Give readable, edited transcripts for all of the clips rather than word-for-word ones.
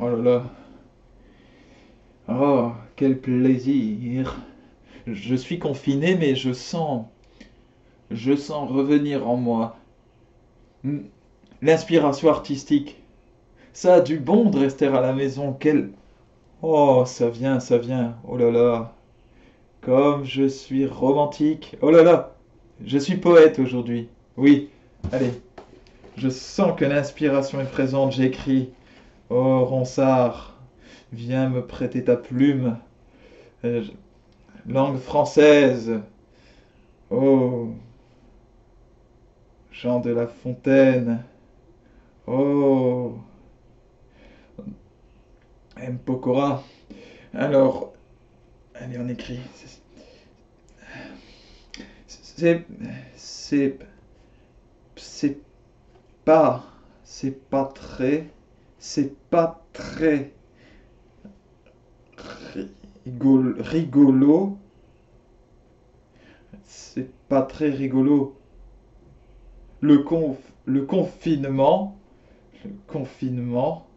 Oh là là. Oh, quel plaisir. Je suis confiné, mais je sens revenir en moi l'inspiration artistique. Ça a du bon de rester à la maison. Oh, ça vient, ça vient. Oh là là. Comme je suis romantique. Oh là là. Je suis poète aujourd'hui. Oui. Allez. Je sens que l'inspiration est présente. J'écris. Oh, Ronsard, viens me prêter ta plume. Euh, Langue française. Oh, Jean de La Fontaine. Oh, M. Pokora. Alors, allez, on écrit. C'est, c'est, c'est pas, c'est pas très rigolo. C'est pas très rigolo. Le confinement, le confinement,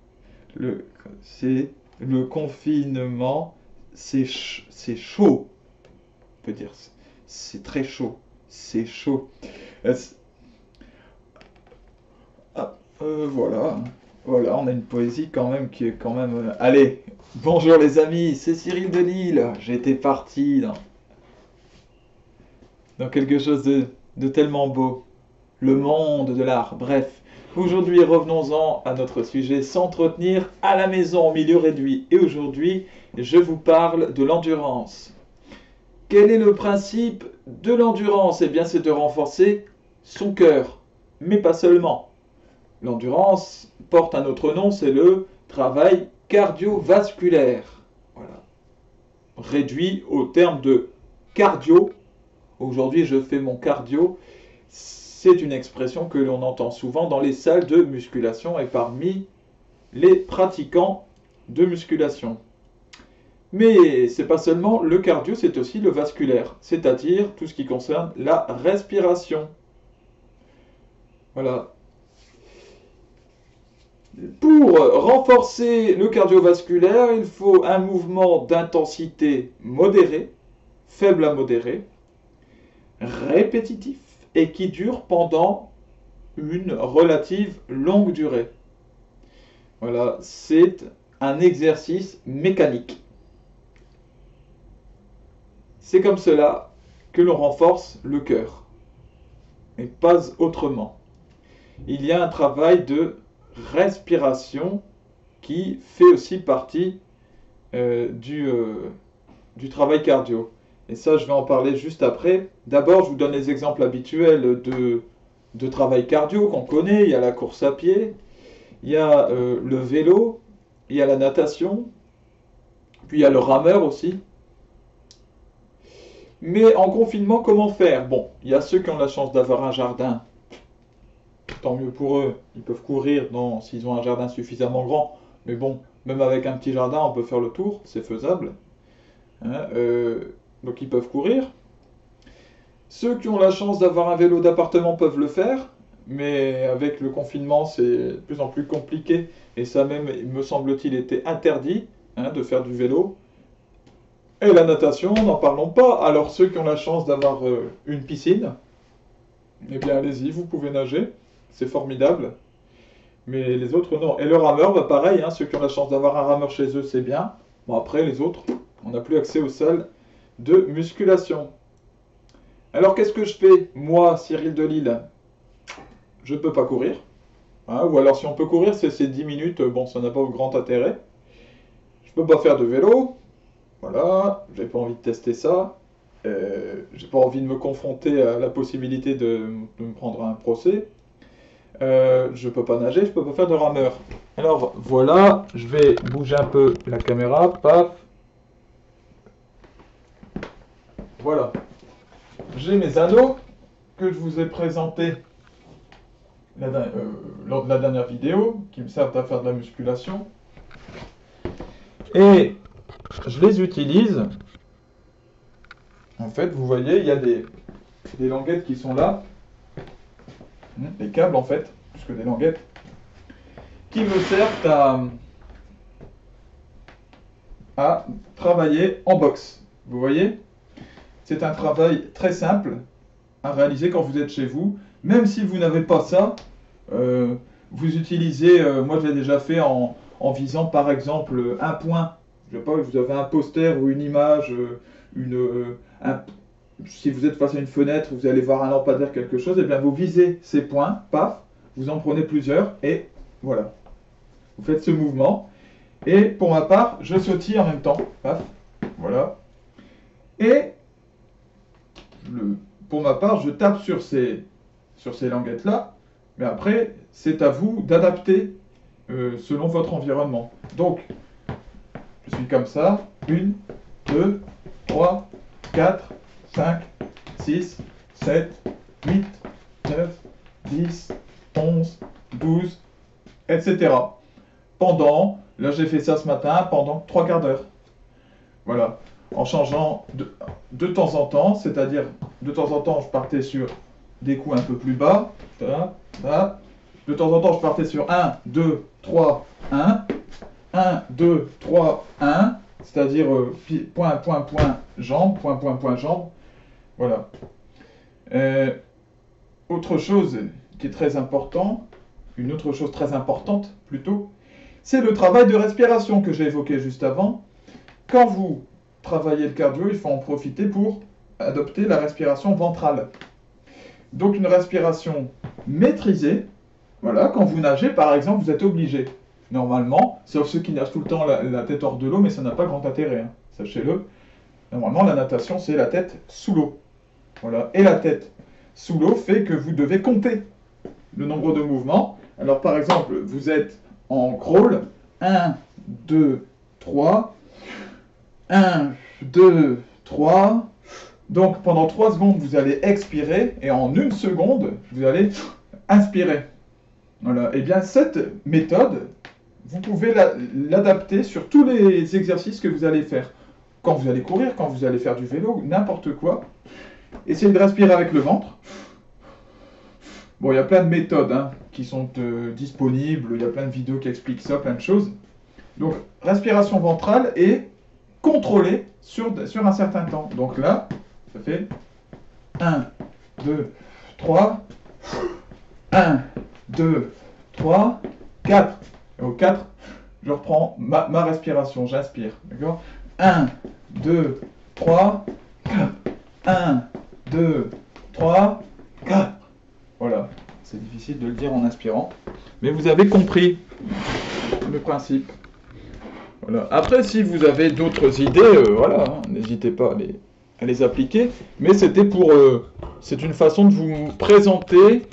le, c'est le confinement, c'est chaud. On peut dire, c'est très chaud, c'est chaud. Euh, voilà, voilà, on a une poésie quand même qui est quand même. Allez, bonjour les amis, c'est Cyril de Lille. J'étais parti dans quelque chose de tellement beau. Le monde de l'art. Bref, aujourd'hui revenons-en à notre sujet, s'entretenir à la maison en milieu réduit. Et aujourd'hui, je vous parle de l'endurance. Quel est le principe de l'endurance? Eh bien, c'est de renforcer son cœur, mais pas seulement. L'endurance porte un autre nom, c'est le travail cardiovasculaire. Voilà. Réduit au terme de cardio. Aujourd'hui, je fais mon cardio. C'est une expression que l'on entend souvent dans les salles de musculation et parmi les pratiquants de musculation. Mais c'est pas seulement le cardio, c'est aussi le vasculaire, c'est-à-dire tout ce qui concerne la respiration. Voilà. Pour renforcer le cardiovasculaire, il faut un mouvement d'intensité modérée, faible à modéré, répétitif et qui dure pendant une relative longue durée. Voilà, c'est un exercice mécanique. C'est comme cela que l'on renforce le cœur, et pas autrement. Il y a un travail de respiration qui fait aussi partie du travail cardio. Et ça, je vais en parler juste après. D'abord, je vous donne les exemples habituels de travail cardio qu'on connaît. Il y a la course à pied, il y a le vélo, il y a la natation, puis il y a le rameur aussi. Mais en confinement, comment faire? Bon, il y a ceux qui ont la chance d'avoir un jardin. Tant mieux pour eux. Ils peuvent courir s'ils ont un jardin suffisamment grand. Mais bon, même avec un petit jardin, on peut faire le tour. C'est faisable. Hein, donc ils peuvent courir. Ceux qui ont la chance d'avoir un vélo d'appartement peuvent le faire. Mais avec le confinement, c'est de plus en plus compliqué. Et ça même, me semble-t-il, était interdit de faire du vélo. Et la natation, n'en parlons pas. Alors ceux qui ont la chance d'avoir une piscine, eh bien allez-y, vous pouvez nager. C'est formidable. Mais les autres, non. Et le rameur, bah pareil, ceux qui ont la chance d'avoir un rameur chez eux, c'est bien. Bon, après, les autres, on n'a plus accès aux salles de musculation. Alors, qu'est-ce que je fais? Moi, Cyril de Lille, je ne peux pas courir. Ou alors, si on peut courir, c'est 10 minutes. Bon, ça n'a pas grand intérêt. Je peux pas faire de vélo. Voilà, j'ai pas envie de tester ça. J'ai pas envie de me confronter à la possibilité de me prendre un procès. Je peux pas nager, je peux pas faire de rameur. Alors voilà, je vais bouger un peu la caméra, paf. Voilà. J'ai mes anneaux que je vous ai présentés lors de la dernière vidéo, qui me servent à faire de la musculation. Et je les utilise. En fait, vous voyez, il y a des languettes qui sont là. Des câbles en fait, plus que des languettes. Qui me servent à travailler en boxe. Vous voyez? C'est un travail très simple à réaliser quand vous êtes chez vous. Même si vous n'avez pas ça, vous utilisez, moi je l'ai déjà fait en visant par exemple un point. Je sais pas, vous avez un poster ou une image, si vous êtes face à une fenêtre, vous allez voir un lampadaire, quelque chose, et bien vous visez ces points, paf, vous en prenez plusieurs, et voilà. Vous faites ce mouvement. Et pour ma part, je sautille en même temps, paf, voilà. Et pour ma part, je tape sur ces languettes-là, mais après, c'est à vous d'adapter selon votre environnement. Donc, je suis comme ça, 1, 2, 3, 4, 5, 6, 7, 8, 9, 10, 11, 12, etc. Là j'ai fait ça ce matin, pendant 3 quarts d'heure. Voilà. En changeant de temps en temps, c'est-à-dire de temps en temps je partais sur des coups un peu plus bas. De temps en temps je partais sur 1, 2, 3, 1. 1, 2, 3, 1. C'est-à-dire point, point, point, jambe, point, point, point, jambe. Voilà. Autre chose qui est très important, une autre chose très importante plutôt, c'est le travail de respiration que j'ai évoqué juste avant. Quand vous travaillez le cardio, il faut en profiter pour adopter la respiration ventrale. Donc une respiration maîtrisée. Voilà, quand vous nagez par exemple, vous êtes obligé, normalement, sauf ceux qui nagent tout le temps la tête hors de l'eau, mais ça n'a pas grand intérêt, hein, sachez-le. Normalement, la natation, c'est la tête sous l'eau. Voilà. Et la tête sous l'eau fait que vous devez compter le nombre de mouvements. Alors par exemple, vous êtes en crawl, 1, 2, 3, 1, 2, 3. Donc pendant 3 secondes, vous allez expirer et en 1 seconde, vous allez inspirer. Voilà. Et bien cette méthode, vous pouvez l'adapter sur tous les exercices que vous allez faire. Quand vous allez courir, quand vous allez faire du vélo, n'importe quoi. Essayez de respirer avec le ventre. Bon, il y a plein de méthodes qui sont disponibles, il y a plein de vidéos qui expliquent ça, plein de choses. Donc, respiration ventrale et contrôlée sur un certain temps. Donc là, ça fait 1, 2, 3, 1, 2, 3, 4. Et au 4, je reprends ma respiration, j'inspire. D'accord? 1, 2, 3, 4. 1, 2, 3, 4. Voilà, c'est difficile de le dire en inspirant, mais vous avez compris le principe. Voilà. Après, si vous avez d'autres idées, voilà, n'hésitez pas à les appliquer. Mais c'était c'est une façon de vous présenter,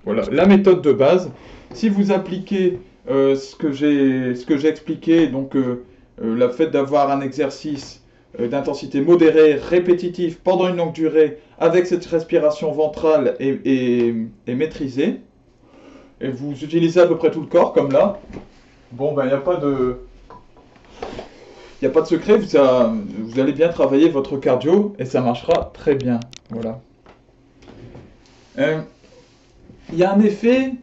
voilà, la méthode de base. Si vous appliquez ce que j'ai expliqué, donc le fait d'avoir un exercice d'intensité modérée, répétitive, pendant une longue durée, avec cette respiration ventrale et maîtrisée, et vous utilisez à peu près tout le corps, comme là, bon, ben, il n'y a pas de secret, vous allez bien travailler votre cardio, et ça marchera très bien, voilà. Il y a un effet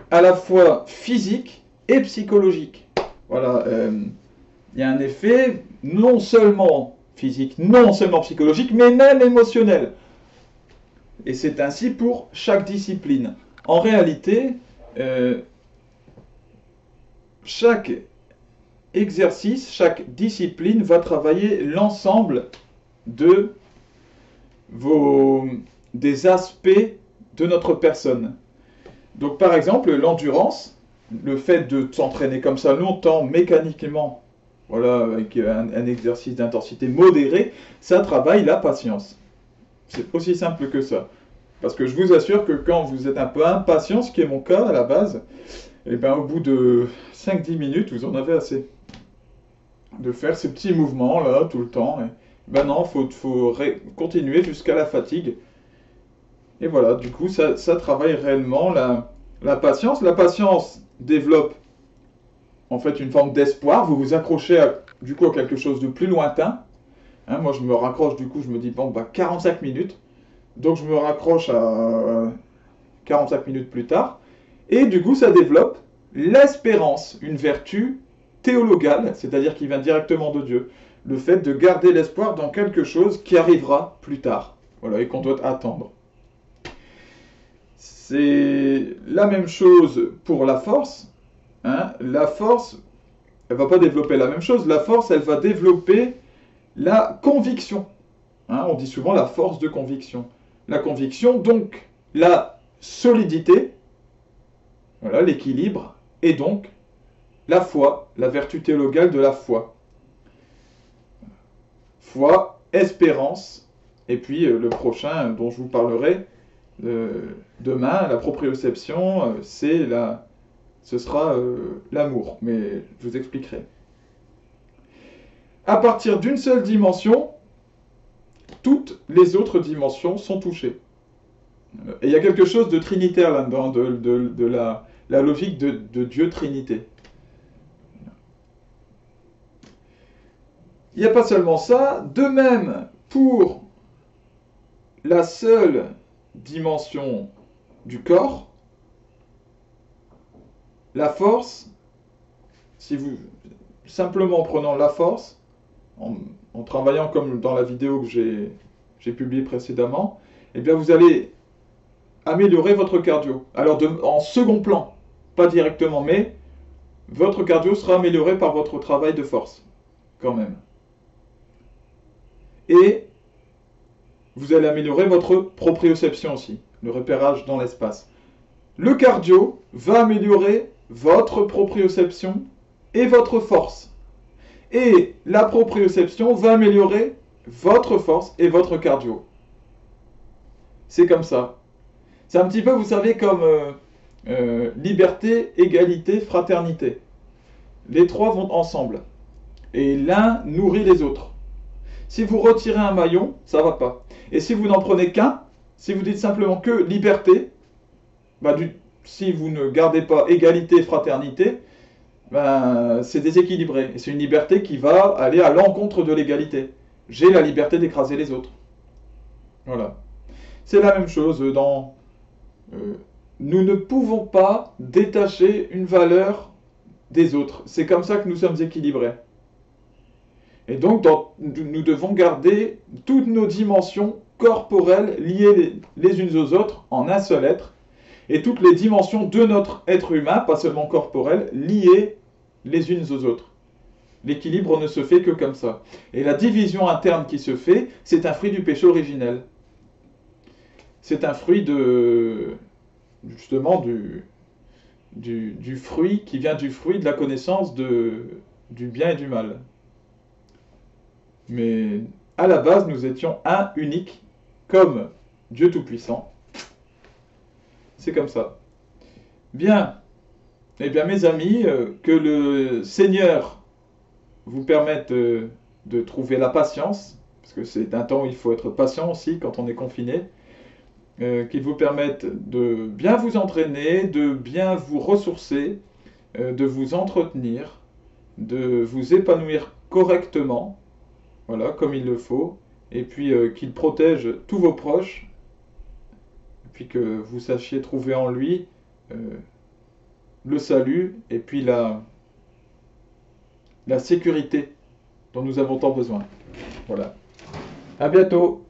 à la fois physique et psychologique. Voilà, il y a un effet non seulement physique, non seulement psychologique, mais même émotionnel. Et c'est ainsi pour chaque discipline. En réalité, chaque exercice, chaque discipline va travailler l'ensemble des aspects de notre personne. Donc par exemple, l'endurance, le fait de s'entraîner comme ça longtemps, mécaniquement, voilà, avec un exercice d'intensité modérée, ça travaille la patience. C'est aussi simple que ça. Parce que je vous assure que quand vous êtes un peu impatient, ce qui est mon cas à la base, et ben au bout de 5-10 minutes, vous en avez assez de faire ces petits mouvements là tout le temps. Et ben non, faut continuer jusqu'à la fatigue. Et voilà, du coup, ça travaille réellement la patience. La patience développe en fait une forme d'espoir. Vous vous accrochez à quelque chose de plus lointain. Moi, je me raccroche, du coup, je me dis, bon, bah, 45 minutes. Donc, je me raccroche à 45 minutes plus tard. Et du coup, ça développe l'espérance, une vertu théologale, c'est-à-dire qui vient directement de Dieu. le fait de garder l'espoir dans quelque chose qui arrivera plus tard, voilà, et qu'on doit attendre. C'est la même chose pour la force. Hein. La force, elle ne va pas développer la même chose. La force, elle va développer la conviction. Hein, on dit souvent la force de conviction. La conviction, donc la solidité, voilà, l'équilibre, et donc la foi, la vertu théologale de la foi. Foi, espérance, et puis le prochain dont je vous parlerai demain, la proprioception, ce sera l'amour, mais je vous expliquerai. À partir d'une seule dimension, toutes les autres dimensions sont touchées. Et il y a quelque chose de trinitaire là-dedans, de la logique de Dieu Trinité. Il n'y a pas seulement ça, de même pour la seule dimension du corps, la force, si vous simplement en prenant la force, en travaillant comme dans la vidéo que j'ai publiée précédemment, eh bien vous allez améliorer votre cardio. Alors en second plan, pas directement, mais votre cardio sera amélioré par votre travail de force, quand même. Et vous allez améliorer votre proprioception aussi, le repérage dans l'espace. Le cardio va améliorer votre proprioception et votre force. Et la proprioception va améliorer votre force et votre cardio. C'est comme ça. C'est un petit peu, vous savez, comme liberté, égalité, fraternité. Les trois vont ensemble. Et l'un nourrit les autres. Si vous retirez un maillon, ça ne va pas. Et si vous n'en prenez qu'un, si vous dites simplement que liberté, si vous ne gardez pas égalité et fraternité, c'est déséquilibré. Et c'est une liberté qui va aller à l'encontre de l'égalité. J'ai la liberté d'écraser les autres. Voilà. C'est la même chose dans... nous ne pouvons pas détacher une valeur des autres. C'est comme ça que nous sommes équilibrés. Et donc, nous devons garder toutes nos dimensions corporelles liées les unes aux autres en un seul être, et toutes les dimensions de notre être humain, pas seulement corporelles, liées les unes aux autres. L'équilibre ne se fait que comme ça. Et la division interne qui se fait, c'est un fruit du péché originel. C'est un fruit justement du fruit qui vient du fruit de la connaissance du bien et du mal. Mais à la base, nous étions un unique, comme Dieu Tout-Puissant. C'est comme ça. Bien. Eh bien, mes amis, que le Seigneur vous permette de trouver la patience, parce que c'est un temps où il faut être patient aussi quand on est confiné, qu'il vous permette de bien vous entraîner, de bien vous ressourcer, de vous entretenir, de vous épanouir correctement, voilà, comme il le faut, et puis qu'il protège tous vos proches, et puis que vous sachiez trouver en lui le salut, et puis la sécurité dont nous avons tant besoin. Voilà. À bientôt.